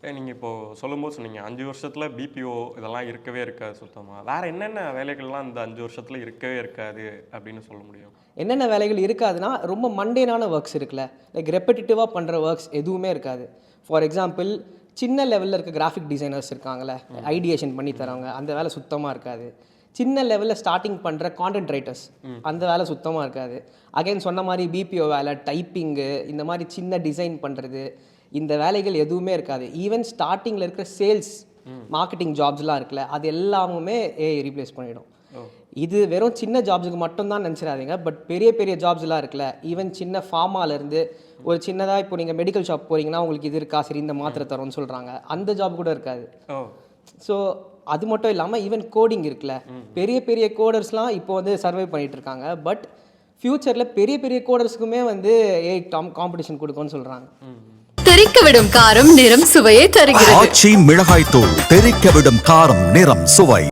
நீங்கள் இப்போது சொல்லும்போது சொன்னீங்க 5 வருஷத்தில் பிபிஓ இதெல்லாம் இருக்கவே இருக்காது சுத்தமாக. வேறு என்னென்ன வேலைகள்லாம் இந்த 5 வருஷத்தில் இருக்கவே இருக்காது அப்படின்னு சொல்ல முடியும்? என்னென்ன வேலைகள் இருக்காதுன்னா, ரொம்ப மண்டேனான ஒர்க்ஸ் இருக்குல்ல, லைக் ரெப்படிட்டிவாக பண்ணுற ஒர்க்ஸ் எதுவுமே இருக்காது. ஃபார் எக்ஸாம்பிள், சின்ன லெவலில் இருக்க கிராஃபிக் டிசைனர்ஸ் இருக்காங்களே, ஐடியேஷன் பண்ணி தரவங்க, அந்த வேலை சுத்தமாக இருக்காது. சின்ன லெவலில் ஸ்டார்டிங் பண்ணுற கான்டென்ட் ரைட்டர்ஸ், அந்த வேலை சுத்தமாக இருக்காது. அகைன் சொன்ன மாதிரி பிபிஓ வேலை, டைப்பிங்கு, இந்த மாதிரி சின்ன டிசைன் பண்ணுறது, இந்த வேலைகள் எதுவுமே இருக்காது. ஈவன் ஸ்டார்டிங்கில் இருக்கிற சேல்ஸ் மார்க்கெட்டிங் ஜாப்ஸ்லாம் இருக்குல்ல, அது எல்லாமே ஏஐ ரீப்ளேஸ் பண்ணிடும். இது வெறும் சின்ன ஜாப்ஸுக்கு மட்டும்தான் நினச்சிடாதீங்க. பட் பெரிய பெரிய ஜாப்ஸ்லாம் இருக்குல்ல, ஈவன் சின்ன ஃபார்மாலேருந்து ஒரு சின்னதாக இப்போ நீங்கள் மெடிக்கல் ஷாப் போகிறீங்கன்னா உங்களுக்கு இது இருக்கா, சரி இந்த மாத்திரை தரோன்னு சொல்கிறாங்க, அந்த ஜாப் கூட இருக்காது. ஸோ அது மட்டும் இல்லாமல் ஈவன் கோடிங் இருக்குல்ல, பெரிய பெரிய கோடர்ஸ்லாம் இப்போ வந்து சர்வை பண்ணிகிட்டு இருக்காங்க. பட் ஃப்யூச்சரில் பெரிய பெரிய கோடர்ஸுக்குமே வந்து ஏஐ காம்படிஷன் கொடுக்கும்னு சொல்கிறாங்க. தெறிக்க விடும் காரம் நிறம் சுவையை தருகிறது. ஆச்சி மிளகாய் தூள் தெறிக்க விடும் காரம் நிறம் சுவை.